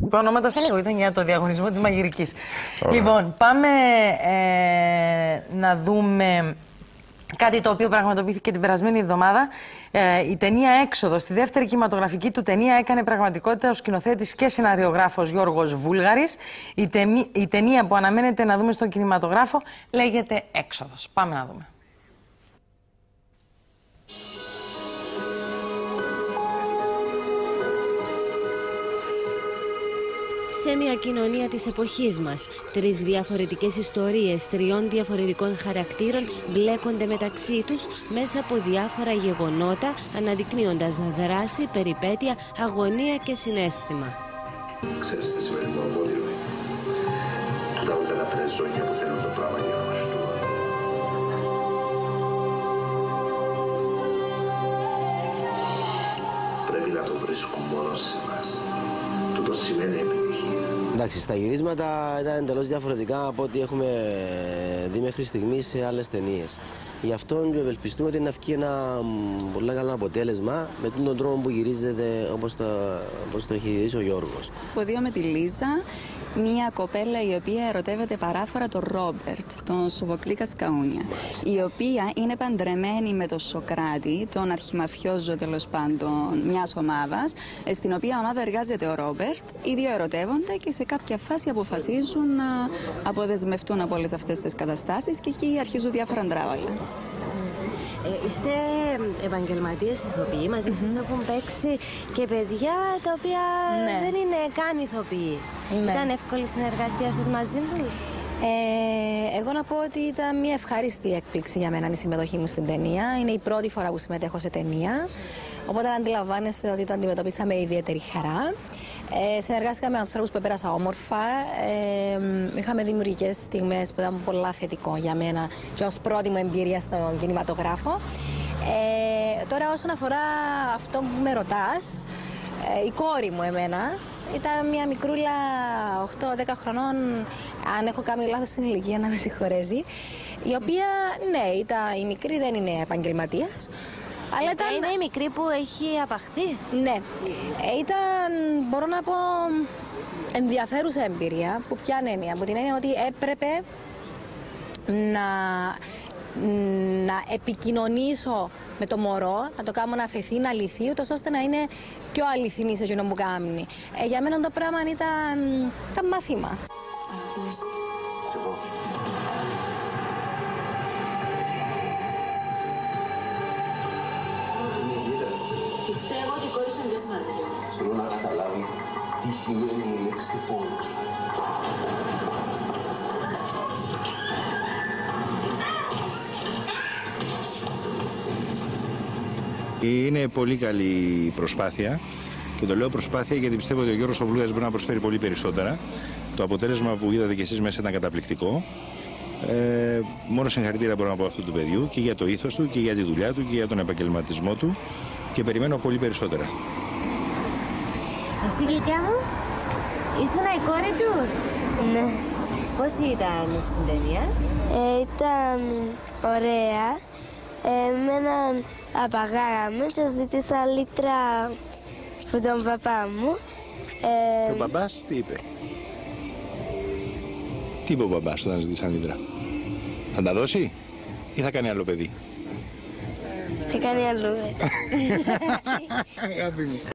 Τα ονόματα σε λίγο, ήταν για το διαγωνισμό της μαγειρικής. Λοιπόν, πάμε να δούμε κάτι το οποίο πραγματοποιήθηκε την περασμένη εβδομάδα. Η ταινία Έξοδος, στη δεύτερη κινηματογραφική του ταινία, έκανε πραγματικότητα ο σκηνοθέτης και σεναριογράφος Γιώργος Βούλγαρης. Η ταινία που αναμένεται να δούμε στον κινηματογράφο λέγεται Έξοδος. Πάμε να δούμε. Σε μια κοινωνία της εποχής μας, τρεις διαφορετικές ιστορίες τριών διαφορετικών χαρακτήρων μπλέκονται μεταξύ τους μέσα από διάφορα γεγονότα, αναδεικνύοντας δράση, περιπέτεια, αγωνία και συναίσθημα. Ξέρεις τι σημαίνει το απόλυμα. Του τα ούτε τα πρεζόνια που θέλουν το πράγμα για να μας το. Πρέπει να το βρίσκουν μόνο σε μας. Τούτο σημαίνει επιτυχία. Εντάξει, στα γυρίσματα ήταν εντελώς διαφορετικά από ό,τι έχουμε δει μέχρι στιγμής σε άλλες ταινίες. Γι' αυτό ευελπιστούμε ότι είναι να βγει ένα πολύ καλό αποτέλεσμα με τον τρόπο που γυρίζεται όπως το έχει γυρίσει ο Γιώργος. Ποδίο με τη Λίζα, μια κοπέλα η οποία ερωτεύεται παράφορα τον Ρόμπερτ, τον Σοφοκλή Κασκαούνια, η οποία είναι παντρεμένη με τον Σοκράτη, τον αρχιμαφιόζο τέλος πάντων μιας ομάδας, στην οποία ομάδα εργάζεται ο Ρόμπερτ. Οι δύο ερωτεύονται και σε κάποια φάση αποφασίζουν να αποδεσμευτούν από όλες αυτές τις καταστάσεις και εκεί αρχίζουν διάφορα ντράβαλα. Είστε επαγγελματίες ηθοποιοί, μαζί σας έχουν παίξει και παιδιά τα οποία δεν είναι καν ηθοποιοί. Ήταν εύκολη η συνεργασία σας μαζί τους? Εγώ να πω ότι ήταν μια ευχάριστη έκπληξη για μένα η συμμετοχή μου στην ταινία. Είναι η πρώτη φορά που συμμετέχω σε ταινία, οπότε αντιλαμβάνεστε ότι το αντιμετωπίσαμε με ιδιαίτερη χαρά. Συνεργάστηκα με ανθρώπους που πέρασα όμορφα. Είχαμε δημιουργικές στιγμές που ήταν πολλά θετικό για μένα και ως πρώτη μου εμπειρία στον κινηματογράφο. Τώρα όσον αφορά αυτό που με ρωτάς, η κόρη μου εμένα ήταν μια μικρούλα 8-10 χρονών, αν έχω κάνει λάθος στην ηλικία να με συγχωρέσει, η οποία ναι, η μικρή δεν είναι επαγγελματίας. Αλλά είναι η μικρή που έχει απαχθεί. Ναι. Ήταν, μπορώ να πω, ενδιαφέρουσα εμπειρία. Που ποια έννοια? Από την έννοια ότι έπρεπε να επικοινωνήσω με το μωρό, να το κάνω να αφαιθεί, να λυθεί, ούτως ώστε να είναι πιο αληθινή σε εκείνο που κάνει. Για μένα το πράγμα ήταν μάθημα. Πιστεύω ότι η κόρη σου είναι πιο σημαντική. Θέλω να καταλάβει τι σημαίνει η λέξη πόνος. Είναι πολύ καλή προσπάθεια και το λέω προσπάθεια γιατί πιστεύω ότι ο Γιώργος Βούλγαρης μπορεί να προσφέρει πολύ περισσότερα. Το αποτέλεσμα που είδατε κι εσείς μέσα ήταν καταπληκτικό. Μόνο συγχαρητήρια μπορώ να πω αυτού του παιδιού και για το ήθος του και για τη δουλειά του και για τον επαγγελματισμό του και περιμένω πολύ περισσότερα. Εσύ γλυκιά μου, ήσουν η κόρη του? Ναι. Πώς ήταν στην ταινία? Ήταν ωραία. Με έναν απαγάγαμε και ζήτησα λίτρα από τον παπά μου. Και ο μπαμπάς τι είπε? Τι είπε ο μπαμπάς όταν ζητήσαν λίτρα? Θα τα δώσει ή θα κάνει άλλο παιδί? Θα κάνει άλλο παιδί.